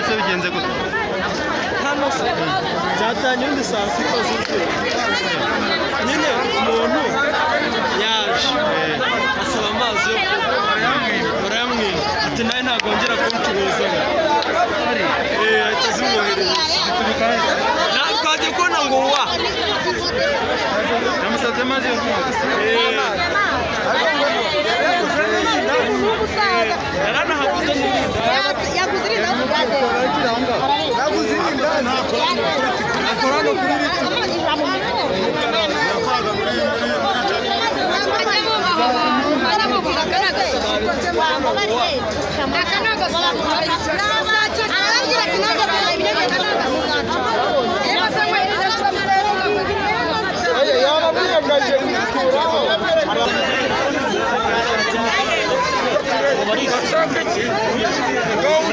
se bigenze gute hano byatanye undi saa sita z'ijoro nyine umuntu yaje asaba amazi yo kunywa barayamwima ati nawe ntabwo wongera kuncuruza ahita zimwohereza twagiye kubona ngo wa yamusabye amazi yo kunywa yaranahaguze n'ibindi yaguze irindazi yaguze irindazi akora no kuri riti Go